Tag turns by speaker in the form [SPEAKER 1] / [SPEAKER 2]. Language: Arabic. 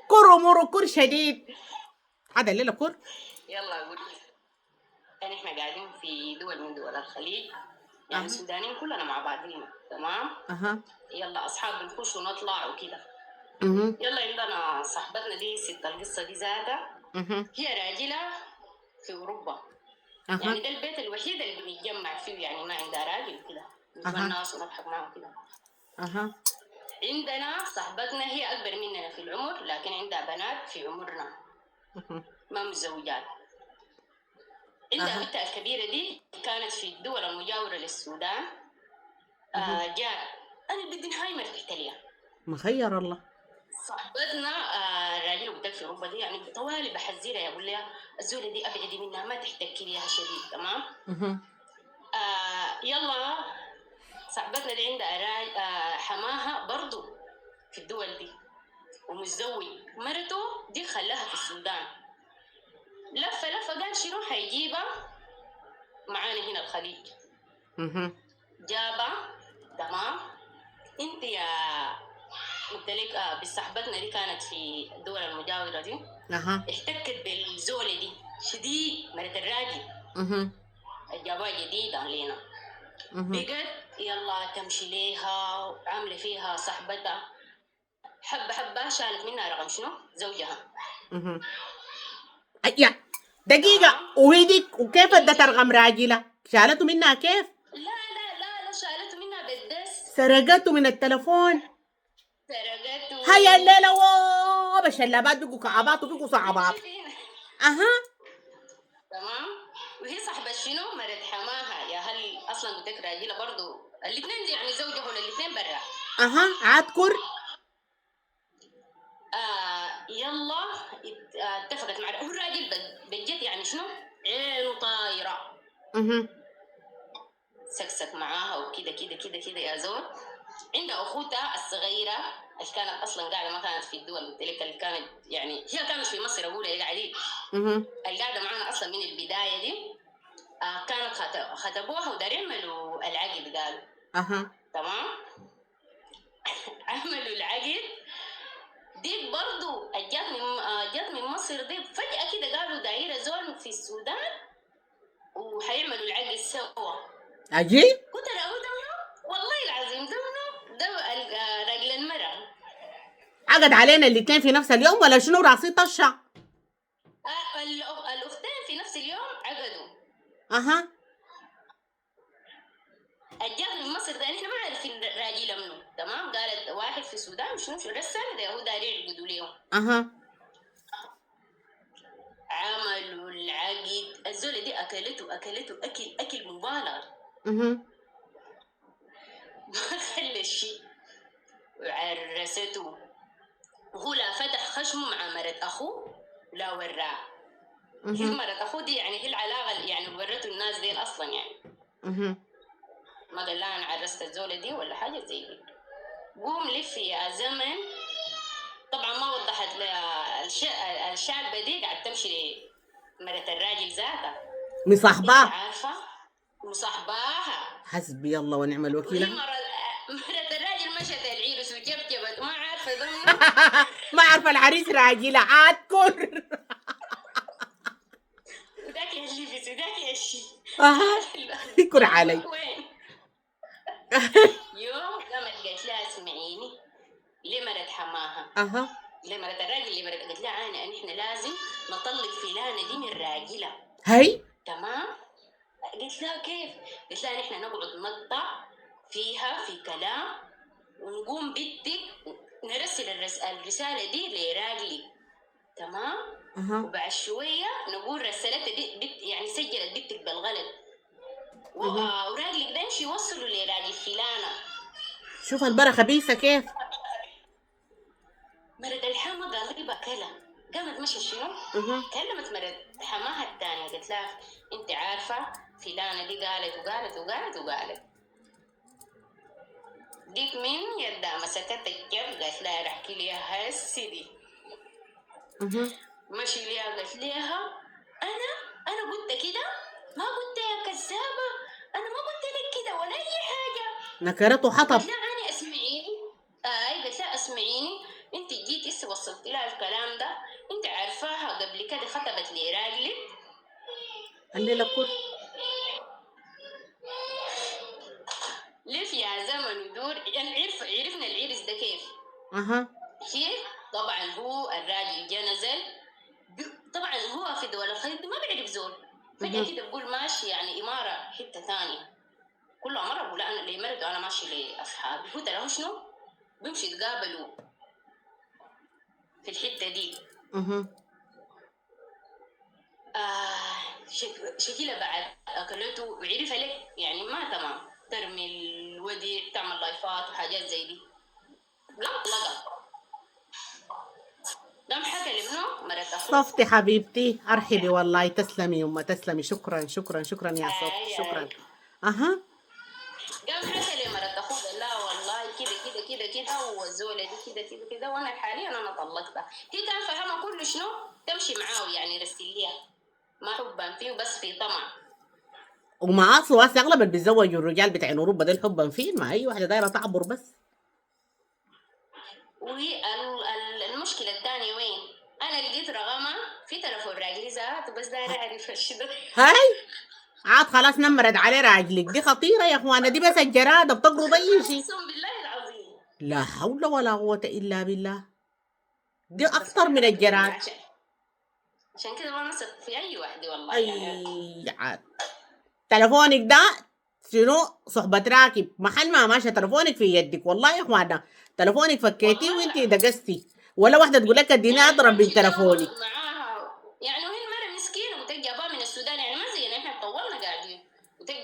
[SPEAKER 1] كر اموره كر شديد. هذا الليله كر.
[SPEAKER 2] يلا اقول لك، يعني احنا قاعدين في دول من دول الخليج، يعني
[SPEAKER 1] اها
[SPEAKER 2] السودانيين كلنا مع بعضين، تمام.
[SPEAKER 1] اها
[SPEAKER 2] يلا اصحاب بنخش ونطلع وكده.
[SPEAKER 1] اها
[SPEAKER 2] يلا عندنا صاحبتنا دي ست القصه دي ذاتها،
[SPEAKER 1] اها
[SPEAKER 2] هي راجلة في اوروبا.
[SPEAKER 1] اها
[SPEAKER 2] يعني ده البيت الوحيد اللي بنتجمع فيه، يعني ما عندها راجل كده
[SPEAKER 1] اها
[SPEAKER 2] نتونس ونضحك معاهم كده.
[SPEAKER 1] اها
[SPEAKER 2] عندنا صاحبتنا هي اكبر مننا في العمر، لكن عندها بنات في عمرنا ما متزوجات. عندها
[SPEAKER 1] اها
[SPEAKER 2] بنتها الكبيرة دي كانت في الدول المجاورة للسودان.
[SPEAKER 1] اها
[SPEAKER 2] جاء أنا بدي نهاية مرتحت ليها.
[SPEAKER 1] مخير الله.
[SPEAKER 2] صاحبتنا راجل قلت في أوروبا دي، يعني طوالي بحذرها بقول لها الزولة دي أبعدي منها، ما تحتكي ليها شديد، تمام.
[SPEAKER 1] اها
[SPEAKER 2] يلا صاحبتنا دي عندها حماها برضو في الدول دي ومتزوج. مرته دي خلاها في السودان، لفة قال شنو حيجيبها معانا هنا الخليج.
[SPEAKER 1] اها
[SPEAKER 2] جابها، تمام. انت يا قلت لك بصاحبتنا دي كانت في الدول المجاورة دي،
[SPEAKER 1] اها
[SPEAKER 2] احتكت بالزولة دي شديد، مرت الراجل
[SPEAKER 1] اها
[SPEAKER 2] جابها جديدة علينا.
[SPEAKER 1] اها
[SPEAKER 2] بقت يلا تمشي ليها وعاملة فيها صاحبتها، حبة حبة شالت منها رقم شنو زوجها،
[SPEAKER 1] اها يا دقيقة،
[SPEAKER 2] تمام.
[SPEAKER 1] وهي دي وكيف ادت
[SPEAKER 2] يجي
[SPEAKER 1] ارقام راجلة؟ شالته منها كيف؟
[SPEAKER 2] لا شالته منها بالدس.
[SPEAKER 1] سرقته من التلفون.
[SPEAKER 2] سرقته.
[SPEAKER 1] هيا الليلة وووو بشلابات بقوا كعبات وبقوا
[SPEAKER 2] هنا
[SPEAKER 1] صعبات.
[SPEAKER 2] شوفي هنا،
[SPEAKER 1] اها
[SPEAKER 2] تمام. وهي صاحبة شنو مرت حماها، يا هل اصلا قلت لك راجله برضه الاثنين يعني زوجهم الاثنين برا.
[SPEAKER 1] اها عاد
[SPEAKER 2] يلا اتفقت مع هو الراجل بجد يعني شنو عينه طايره،
[SPEAKER 1] اها
[SPEAKER 2] سكسك معاها وكده كده كده كده يا زول. عندها اخوتها الصغيره اللي كانت اصلا قاعده، ما كانت في الدول قلت لك، اللي كانت يعني هي كانت في مصر اقول هي قاعدين،
[SPEAKER 1] اها
[SPEAKER 2] اللي قاعده معانا اصلا من البدايه دي. كانت خطبوها ودار يعملوا العقد قالوا،
[SPEAKER 1] اها
[SPEAKER 2] تمام. عملوا العقد دي برضو جات من مصر دي فجأة كده قالوا دايرة زول في السودان وحيعملوا العقد سوا.
[SPEAKER 1] اجي
[SPEAKER 2] قلت له ده منو؟ والله العظيم ده منو؟ ده راجل المرأة.
[SPEAKER 1] عقد علينا الاتنين في نفس اليوم ولا شنو راسي طشة؟
[SPEAKER 2] الأختين في نفس اليوم عقدوا.
[SPEAKER 1] اها
[SPEAKER 2] الجات من مصر ده احنا ما عارفين راجل منو، تمام. قالت واحد في السودان شنو رسل ده هو داري يعقدوا ليهم.
[SPEAKER 1] اها
[SPEAKER 2] عملوا العقد، الزولة دي أكلته أكل مبالغ
[SPEAKER 1] اها
[SPEAKER 2] ما خلى شيء، وعرسته. وهو لا فتح خشمه مع مرت أخوه لا وراه. هي
[SPEAKER 1] اها
[SPEAKER 2] مرت أخوه دي يعني هي العلاقة يعني ورته الناس دي أصلا يعني
[SPEAKER 1] اها
[SPEAKER 2] ما قال لها أنا عرست الزولة دي ولا حاجة زي دي. قوم لف يا زمن. طبعا ما وضحت لها الشعب دي قاعد تمشي مرت الراجل ذاتها، انت
[SPEAKER 1] مصاحباه.
[SPEAKER 2] عارفة، مصاحباها.
[SPEAKER 1] حسبي الله ونعم
[SPEAKER 2] وهي
[SPEAKER 1] الوكيل.
[SPEAKER 2] مرت الراجل مشت العيرس وجبجبت ما عارفة ده منو.
[SPEAKER 1] ما عارفه العريس راجله عاد
[SPEAKER 2] وذاك اللبس وذاك الشيء.
[SPEAKER 1] اها يكون علي.
[SPEAKER 2] نروح وين؟ يوم قامت قالت لها اسمعيني، ليه مرت حماها،
[SPEAKER 1] اها
[SPEAKER 2] ليه مرت الراجل، ليه مرت، قالت لها انا احنا لازم نطلق فلانه دي من راجلها،
[SPEAKER 1] هي
[SPEAKER 2] تمام. قلت لها كيف؟ قلت لها نحن نقعد نقطع فيها في كلام ونقوم بنتك نرسل الرسالة دي لراجلي، تمام.
[SPEAKER 1] اها
[SPEAKER 2] وبعد شوية نقول رسلتها يعني سجلت بنتك بالغلط،
[SPEAKER 1] اها
[SPEAKER 2] وراجلك ده يمشي يوصلوا لراجل فلانة.
[SPEAKER 1] شوف البركه خبيثه كيف.
[SPEAKER 2] مرت الحما قال كلا، قامت مشي شنو؟
[SPEAKER 1] اها
[SPEAKER 2] كلمت مرت حماها الثانية قالت لها انت عارفة فلانة دي قالت وقالت وقالت وقالت. ديك من يدا مسكت الجب قالت لها رح احكي ليها هسي دي.
[SPEAKER 1] اها
[SPEAKER 2] مشي ليها قالت لها انا قلت كده، ما قلت يا كذابة، انا ما قلت لك كده ولا اي حاجة.
[SPEAKER 1] نكرته حطب.
[SPEAKER 2] قالت لها انا اسمعيني، قالت لها اسمعيني، انت جيتي وصلت لها الكلام ده، انت عارفاها قبل كده خطبت لي راجلي.
[SPEAKER 1] الليله كل.
[SPEAKER 2] لف يا زمن يدور، يعني عرفنا العرس ده كيف.
[SPEAKER 1] اها.
[SPEAKER 2] كيف؟ طبعا هو الراجل جا نزل، طبعا هو في دول الخليج ما بيعرف زول، فجأة
[SPEAKER 1] مهم.
[SPEAKER 2] كده بقول ماشي يعني إمارة حتة ثانية. كل مرة بقول أنا لمرته أنا ماشي لأصحابي، قلت له شنو؟ بيمشي يتقابلوا في الحتة دي.
[SPEAKER 1] مهم.
[SPEAKER 2] شكيلة بعد أكلته وعرف لك يعني ما تمام، ترمي الوديع تعمل لايفات وحاجات زي دي. لقى قام حكى لابنه مرت أخوه.
[SPEAKER 1] صفتي حبيبتي، ارحبي والله، تسلمي يما تسلمي، شكرا شكرا شكرا يا صفتي،
[SPEAKER 2] آي
[SPEAKER 1] شكرا.
[SPEAKER 2] آي
[SPEAKER 1] اها.
[SPEAKER 2] قام حكى لي مرت أخوه قال لا والله كده كده كده كده والزولة دي كده كده كده، وأنا حاليا أنا طلقتها. هي كان فهمها كله شنو؟ تمشي معاه يعني رسليها، ما حبا فيه بس في طمع.
[SPEAKER 1] وما اصله هسه اغلب اللي بيتزوجوا الرجال بتاعين اوروبا دول حبا فيه، ما اي واحده دايره تعبر بس.
[SPEAKER 2] والمشكلة الثانية وين؟ أنا لقيت رقمها في تلفون راجلي ذاته، بس دايرة أعرف الشدة.
[SPEAKER 1] هاي عاد خلاص نمرد عليه راجلك، دي خطيره يا اخوانا، دي بس الجراده بتقرض اي شيء.
[SPEAKER 2] أقسم بالله العظيم.
[SPEAKER 1] لا حول ولا قوه الا بالله، دي
[SPEAKER 2] بس
[SPEAKER 1] اخطر من
[SPEAKER 2] حركت منها
[SPEAKER 1] الجراد.
[SPEAKER 2] عشان كده ما نثق في أي واحدة والله يعني.
[SPEAKER 1] اي عاد تلفونك ده شنو؟ صحبة راكب محل ما ماشي تلفونك في يدك، والله يا اخوانا تلفونك فكيتيه
[SPEAKER 2] والله
[SPEAKER 1] وانت
[SPEAKER 2] العظيم
[SPEAKER 1] دقستي، ولا واحدة تقول لك اديني
[SPEAKER 2] يعني
[SPEAKER 1] اضرب من
[SPEAKER 2] بمشي كده
[SPEAKER 1] تلفونك.
[SPEAKER 2] معاها يعني، وهي